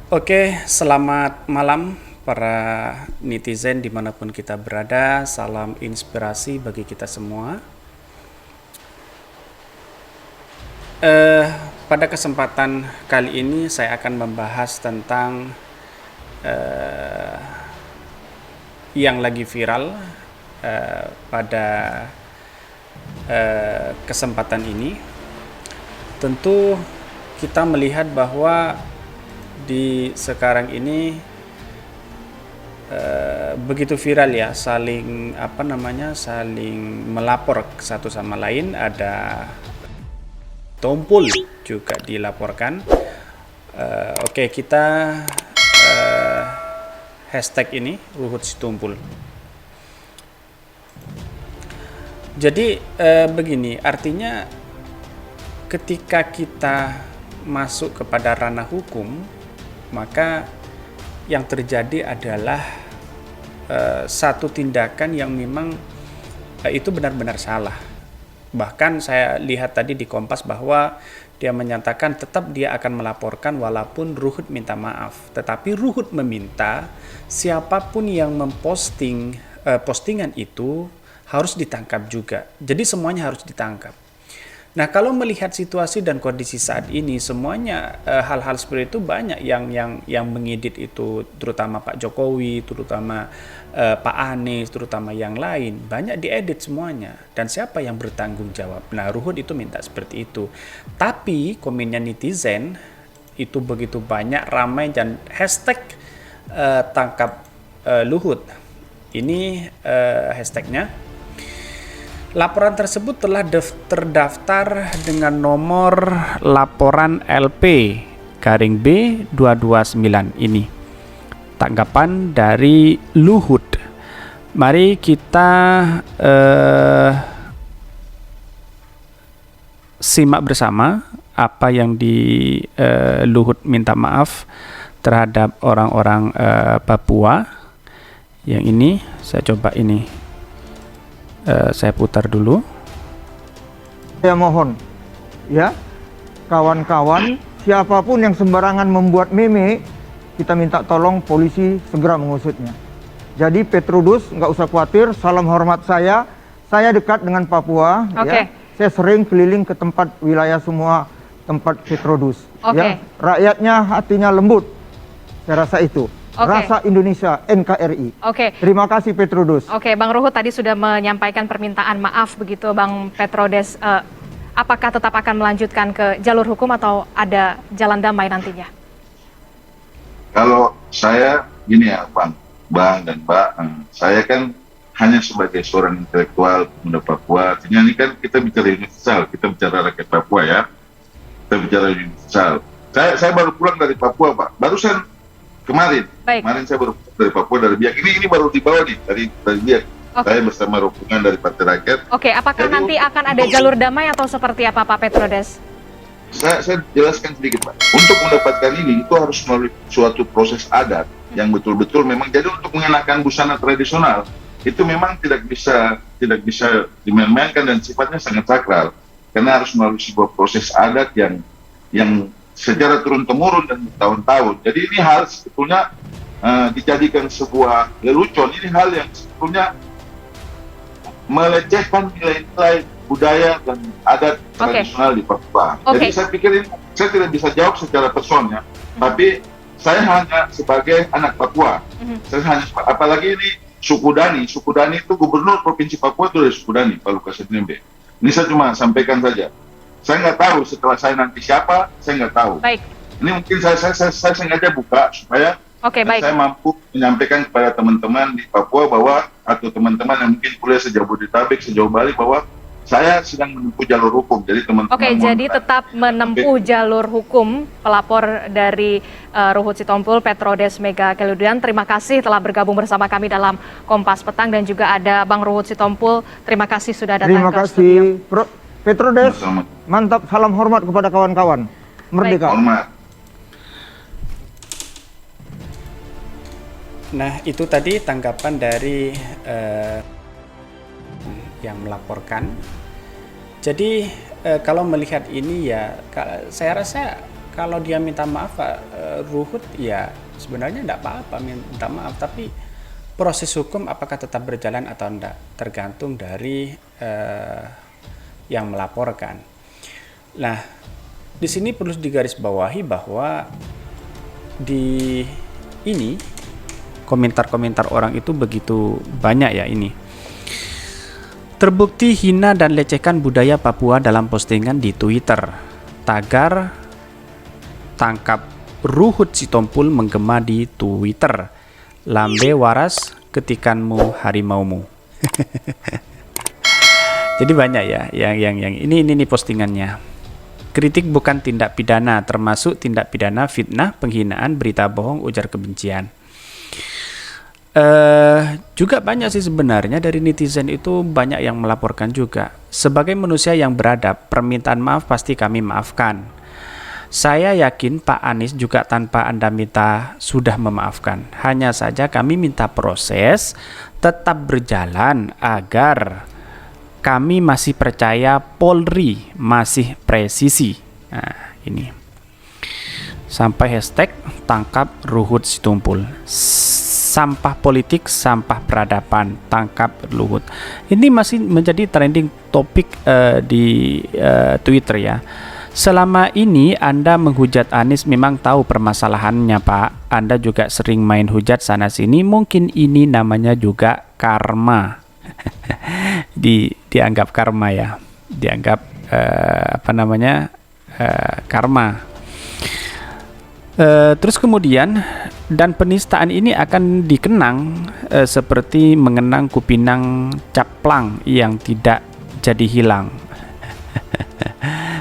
Oke, selamat malam para netizen dimanapun kita berada. Salam inspirasi bagi kita semua. Eh, Pada kesempatan kali ini saya akan membahas tentang eh, yang lagi viral pada kesempatan ini. Tentu kita melihat bahwa di sekarang ini begitu viral ya, saling melapor satu sama lain. Ada Tompul juga dilaporkan. Oke, kita hashtag ini Ruhut Sitompul. Jadi begini, artinya ketika kita masuk kepada ranah hukum, maka yang terjadi adalah satu tindakan yang memang itu benar-benar salah. Bahkan saya lihat tadi di Kompas bahwa dia menyatakan tetap dia akan melaporkan walaupun Ruhut minta maaf. Tetapi Ruhut meminta siapapun yang memposting postingan itu harus ditangkap juga. Jadi semuanya harus ditangkap. Nah, kalau melihat situasi dan kondisi saat ini, semuanya hal-hal seperti itu banyak yang mengedit itu, terutama Pak Jokowi, terutama Pak Anies, terutama yang lain, banyak diedit semuanya. Dan siapa yang bertanggung jawab? Nah, Ruhut itu minta seperti itu. Tapi komennya netizen itu begitu banyak, ramai, dan hashtag tangkap Luhut. Ini hashtagnya. Laporan tersebut telah terdaftar dengan nomor laporan LP garing B 229 ini. Tanggapan dari Luhut. Mari kita simak bersama apa yang di Luhut minta maaf terhadap orang-orang Papua. Yang ini saya coba ini. Saya putar dulu. Saya mohon, ya, kawan-kawan, siapapun yang sembarangan membuat meme, kita minta tolong polisi segera mengusutnya. Jadi Petrudus, nggak usah khawatir, salam hormat saya. Saya dekat dengan Papua, ya. Saya sering keliling ke tempat wilayah semua tempat Petrudus. Ya. Rakyatnya hatinya lembut, saya rasa itu. Rasa Indonesia NKRI. Terima kasih Petrudus. Bang Ruhut tadi sudah menyampaikan permintaan maaf begitu Bang Petrodes. Apakah tetap akan melanjutkan ke jalur hukum atau ada jalan damai nantinya? Kalau saya gini ya Bang dan Mbak, saya kan hanya sebagai seorang intelektual pemuda Papua. Artinya ini kan kita bicara universal, kita bicara rakyat Papua ya. Kita bicara universal. Saya baru pulang dari Papua Pak. Barusan kemarin saya baru dari Papua, dari Biak. Ini baru dibawa nih dari Biak. Saya bersama rombongan dari Partai Rakyat. Apakah nanti akan ada jalur damai atau seperti apa Pak Petrodes? Saya jelaskan sedikit Pak. Untuk mendapatkan ini itu harus melalui suatu proses adat yang betul-betul memang. Jadi untuk mengenakan busana tradisional itu memang tidak bisa dimainkan dan sifatnya sangat sakral karena harus melalui sebuah proses adat yang secara turun-temurun dan bertahun-tahun. Jadi ini hal sebetulnya dijadikan sebuah lelucon. Ini hal yang sebetulnya melecehkan nilai-nilai budaya dan adat tradisional di Papua. Jadi saya pikir ini, saya tidak bisa jawab secara personnya, tapi saya hanya sebagai anak Papua. Saya hanya, apalagi ini suku Dani itu gubernur Provinsi Papua itu dari suku Dani, Pak Lukas Nmb. Ini saya cuma sampaikan saja. Saya nggak tahu setelah saya nanti siapa, saya nggak tahu. Ini mungkin saya sengaja buka supaya saya mampu menyampaikan kepada teman-teman di Papua bahwa, atau teman-teman yang mungkin kuliah sejauh Bodetabek, sejauh Bali, bahwa saya sedang menempuh jalur hukum. Jadi teman-teman jadi tetap menempuh jalur hukum. Pelapor dari Ruhut Sitompul, Petrodes Mega Keludian, terima kasih telah bergabung bersama kami dalam Kompas Petang, dan juga ada Bang Ruhut Sitompul. Terima kasih sudah datang ke studio. Petrodes, mantap, salam hormat kepada kawan-kawan. Merdeka. Hormat. Nah, itu tadi tanggapan dari yang melaporkan. Jadi kalau melihat ini ya, saya rasa kalau dia minta maaf Pak Ruhut, ya sebenarnya tidak apa-apa minta maaf, tapi proses hukum apakah tetap berjalan atau tidak tergantung dari yang melaporkan. Nah, di sini perlu digarisbawahi bahwa di ini komentar-komentar orang itu begitu banyak ya ini. Terbukti hina dan lecehkan budaya Papua dalam postingan di Twitter. Tagar tangkap Ruhut Sitompul menggema di Twitter. Lambe waras ketikanmu harimaumu. Jadi banyak ya yang ini postingannya. Kritik bukan tindak pidana, termasuk tindak pidana fitnah, penghinaan, berita bohong, ujar kebencian. Juga banyak sih sebenarnya dari netizen itu banyak yang melaporkan juga. Sebagai manusia yang beradab, permintaan maaf pasti kami maafkan. Saya yakin Pak Anies juga tanpa Anda minta sudah memaafkan. Hanya saja kami minta proses tetap berjalan agar kami masih percaya Polri masih presisi. Nah, ini. Sampai hashtag tangkap Ruhut Sitompul. Sampah politik, sampah peradaban, tangkap Ruhut. Ini masih menjadi trending topik di Twitter ya. Selama ini Anda menghujat Anies memang tahu permasalahannya Pak. Anda juga sering main hujat sana sini. Mungkin ini namanya juga karma. Dianggap karma ya. Dianggap karma. Terus kemudian dan penistaan ini akan dikenang seperti mengenang kupinang caplang yang tidak jadi hilang.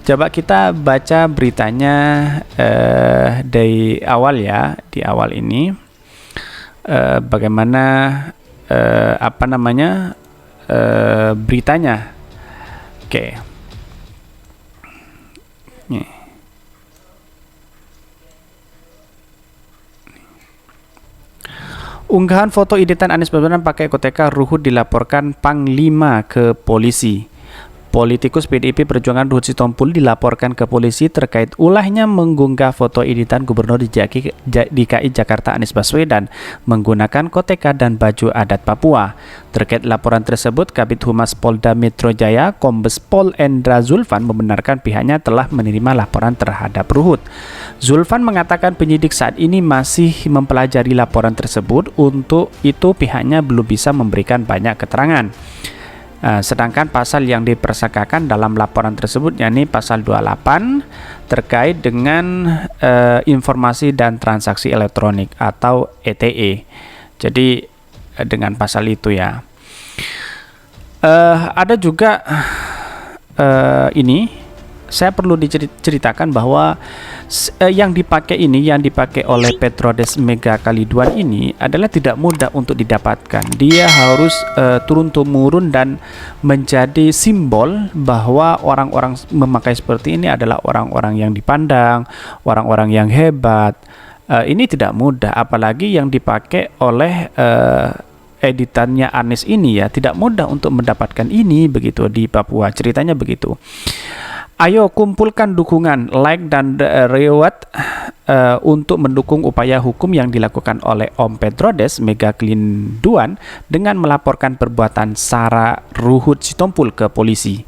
Coba kita baca beritanya dari awal ya, di awal ini bagaimana beritanya. Oke. Nih. Unggahan foto editan Anies Baswedan pakai koteka Ruhut dilaporkan Panglima ke polisi. Politikus PDIP Perjuangan Ruhut Sitompul dilaporkan ke polisi terkait ulahnya mengunggah foto editan Gubernur DKI Jakarta Anies Baswedan menggunakan koteka dan baju adat Papua. Terkait laporan tersebut, Kabid Humas Polda Metro Jaya, Kombes Pol Endra Zulfan membenarkan pihaknya telah menerima laporan terhadap Ruhut. Zulfan mengatakan penyidik saat ini masih mempelajari laporan tersebut, untuk itu pihaknya belum bisa memberikan banyak keterangan. Sedangkan pasal yang dipersangkakan dalam laporan tersebut yakni pasal 28 terkait dengan informasi dan transaksi elektronik atau ETE. Jadi dengan pasal itu ya. Ada juga ini saya perlu diceritakan bahwa yang dipakai oleh Petrodes Mega Kaliduan ini adalah tidak mudah untuk didapatkan. Dia harus turun-temurun dan menjadi simbol bahwa orang-orang memakai seperti ini adalah orang-orang yang dipandang, orang-orang yang hebat. Ini tidak mudah, apalagi yang dipakai oleh editannya Anies ini ya, tidak mudah untuk mendapatkan ini begitu di Papua. Ceritanya begitu. Ayo kumpulkan dukungan, like dan reward untuk mendukung upaya hukum yang dilakukan oleh Om Petrodes Mega Kaliduan dengan melaporkan perbuatan sara Ruhut Sitompul ke polisi.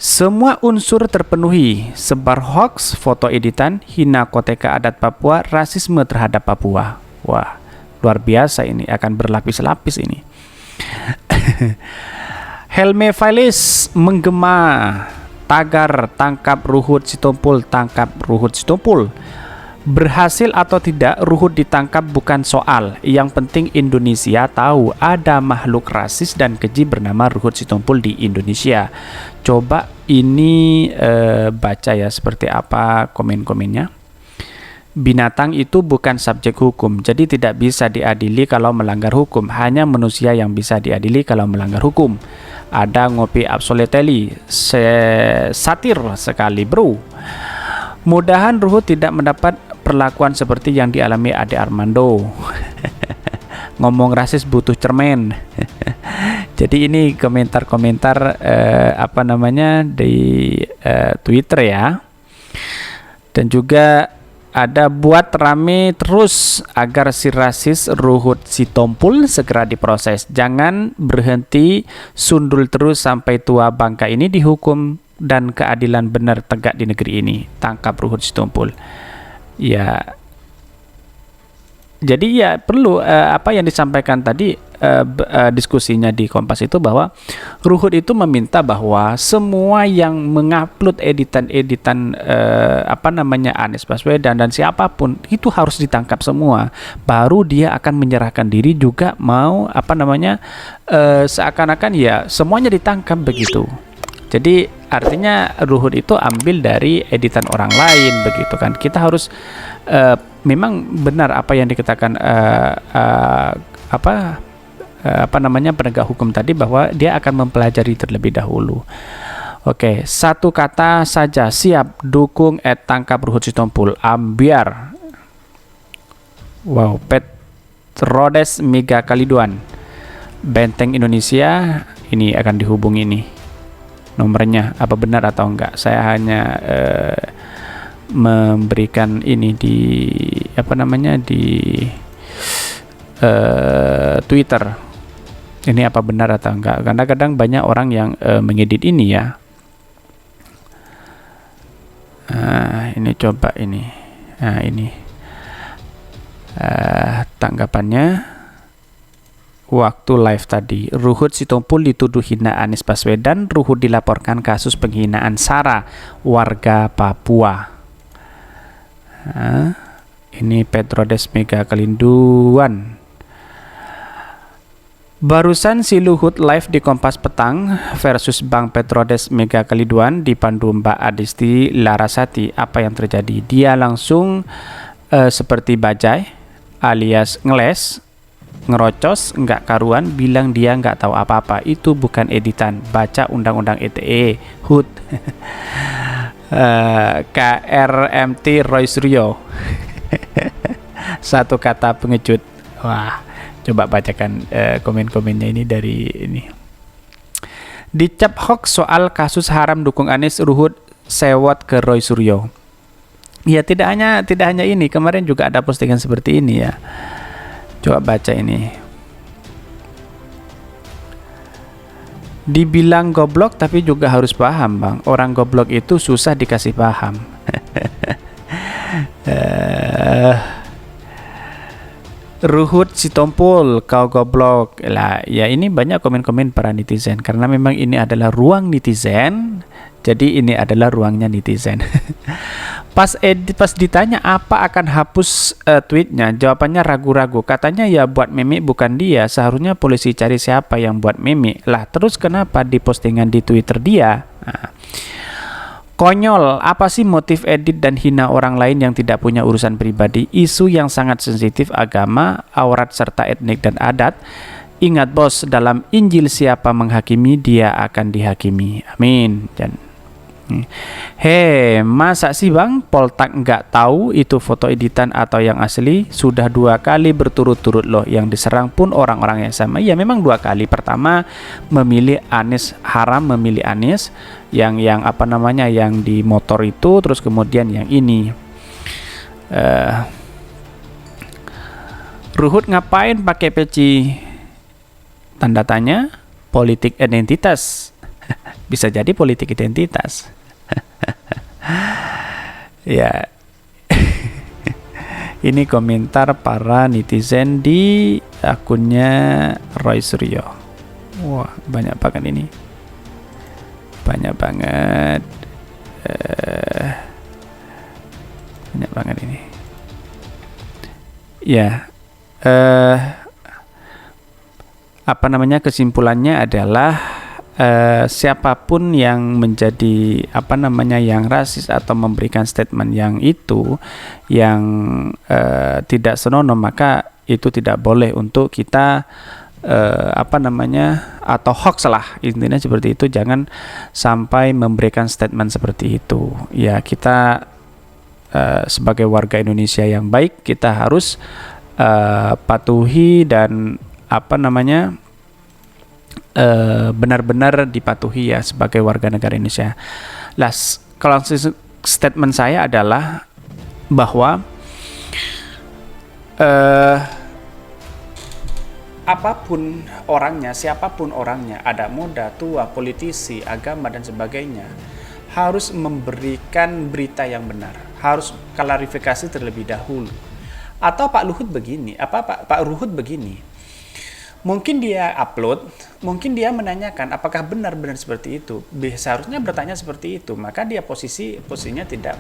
Semua unsur terpenuhi, sebar hoax, foto editan, hina koteka adat Papua, rasisme terhadap Papua. Wah, luar biasa ini, akan berlapis-lapis ini. Helme Failis menggema tagar tangkap Ruhut Sitompul, tangkap Ruhut Sitompul. Berhasil atau tidak Ruhut ditangkap bukan soal. Yang penting Indonesia tahu ada makhluk rasis dan keji bernama Ruhut Sitompul di Indonesia. Coba ini baca ya seperti apa komen-komennya. Binatang itu bukan subjek hukum, jadi tidak bisa diadili kalau melanggar hukum. Hanya manusia yang bisa diadili kalau melanggar hukum. Ada ngopi absolutely satir sekali bro. Mudahan Ruhut tidak mendapat perlakuan seperti yang dialami Ade Armando. Ngomong rasis butuh cermin. Jadi ini komentar-komentar di Twitter ya. Dan juga ada buat rame terus agar si rasis Ruhut Sitompul segera diproses. Jangan berhenti sundul terus sampai tua bangka ini dihukum dan keadilan benar tegak di negeri ini. Tangkap Ruhut Sitompul. Ya, jadi ya perlu apa yang disampaikan tadi diskusinya di Kompas itu, bahwa Ruhut itu meminta bahwa semua yang mengupload editan-editan Anies Baswedan dan siapapun itu harus ditangkap semua. Baru dia akan menyerahkan diri, juga mau seakan-akan ya semuanya ditangkap begitu. Jadi artinya Ruhut itu ambil dari editan orang lain begitu kan. Kita harus memang benar apa yang dikatakan penegak hukum tadi, bahwa dia akan mempelajari terlebih dahulu. Oke, satu kata saja, siap dukung tangkap Ruhut Sitompul, ambiar. Wow, Petrodes Mega Kaliduan, Benteng Indonesia ini akan dihubungi nih. Nomornya apa benar atau enggak? Saya hanya memberikan ini di Twitter. Ini apa benar atau enggak? Karena kadang banyak orang yang mengedit ini ya. Ini coba ini. Nah, ini tanggapannya waktu live tadi. Ruhut Sitompul dituduh hina Anies Baswedan. Ruhut dilaporkan kasus penghinaan SARA warga Papua. Ini Petrodes Mega Kaliduan. Barusan si Luhut live di Kompas Petang versus Bang Petrodes Mega Kaliduan dipandu Mbak Adisti Larasati. Apa yang terjadi? Dia langsung seperti bajai alias ngeles, ngerocos, nggak karuan, bilang dia nggak tahu apa-apa. Itu bukan editan. Baca Undang-Undang ITE, HUT. KRMT Roy Suryo. Satu kata pengecut. Wah, coba bacakan komen-komennya ini dari ini. Dicap hoax soal kasus haram dukung Anies, Ruhut sewot ke Roy Suryo. Ya, tidak hanya ini, kemarin juga ada postingan seperti ini ya. Coba baca ini. Dibilang goblok tapi juga harus paham, Bang. Orang goblok itu susah dikasih paham. Ruhut Sitompul, kau goblok lah. Ya, ini banyak komen-komen para netizen karena memang ini adalah ruang netizen. Jadi ini adalah ruangnya netizen. Pas ditanya apa akan hapus tweetnya, jawabannya ragu-ragu. Katanya ya buat meme bukan dia. Seharusnya polisi cari siapa yang buat meme. Lah terus kenapa di postingan di Twitter dia? Nah. Konyol, apa sih motif edit dan hina orang lain yang tidak punya urusan pribadi? Isu yang sangat sensitif agama, aurat serta etnik dan adat. Ingat bos, dalam Injil siapa menghakimi dia akan dihakimi. Amin. Dan masa sih Bang Poltak nggak tahu itu foto editan atau yang asli? Sudah 2 kali berturut-turut loh yang diserang pun orang-orang yang sama. Ya memang 2 kali. Pertama memilih Anies, haram memilih Anies yang yang di motor itu, terus kemudian yang ini. Ruhut ngapain pakai peci? Tanda tanya. Politik identitas. Bisa jadi politik identitas. Ya. Ini komentar para netizen di akunnya Roy Suryo. Wah, banyak banget ini. Banyak banget. Banyak banget ini. Ya. Kesimpulannya adalah siapapun yang menjadi yang rasis atau memberikan statement yang tidak senonoh, maka itu tidak boleh untuk kita atau hoax lah, intinya seperti itu. Jangan sampai memberikan statement seperti itu. Ya, kita sebagai warga Indonesia yang baik, kita harus patuhi dan benar-benar dipatuhi ya sebagai warga negara Indonesia. Kalau statement saya adalah bahwa apapun orangnya, siapapun orangnya, ada muda, tua, politisi, agama dan sebagainya, harus memberikan berita yang benar, harus klarifikasi terlebih dahulu. Atau Pak Luhut begini, Pak Ruhut begini, mungkin dia upload, mungkin dia menanyakan apakah benar-benar seperti itu. Seharusnya bertanya seperti itu, maka dia posisinya tidak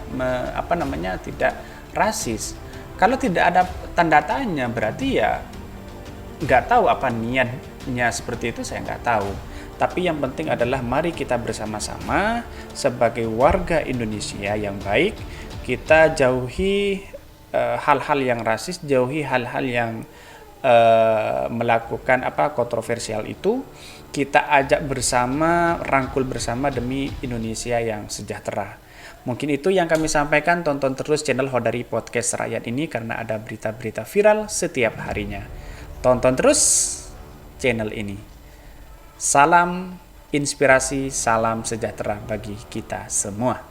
tidak rasis. Kalau tidak ada tanda tanya, berarti ya nggak tahu apa niatnya seperti itu, saya nggak tahu. Tapi yang penting adalah mari kita bersama-sama sebagai warga Indonesia yang baik, kita jauhi hal-hal yang rasis, jauhi hal-hal yang melakukan kontroversial itu. Kita ajak bersama, rangkul bersama demi Indonesia yang sejahtera. Mungkin itu yang kami sampaikan. Tonton terus channel Hodari Podcast Rakyat ini karena ada berita-berita viral setiap harinya. Tonton terus channel ini. Salam inspirasi, salam sejahtera bagi kita semua.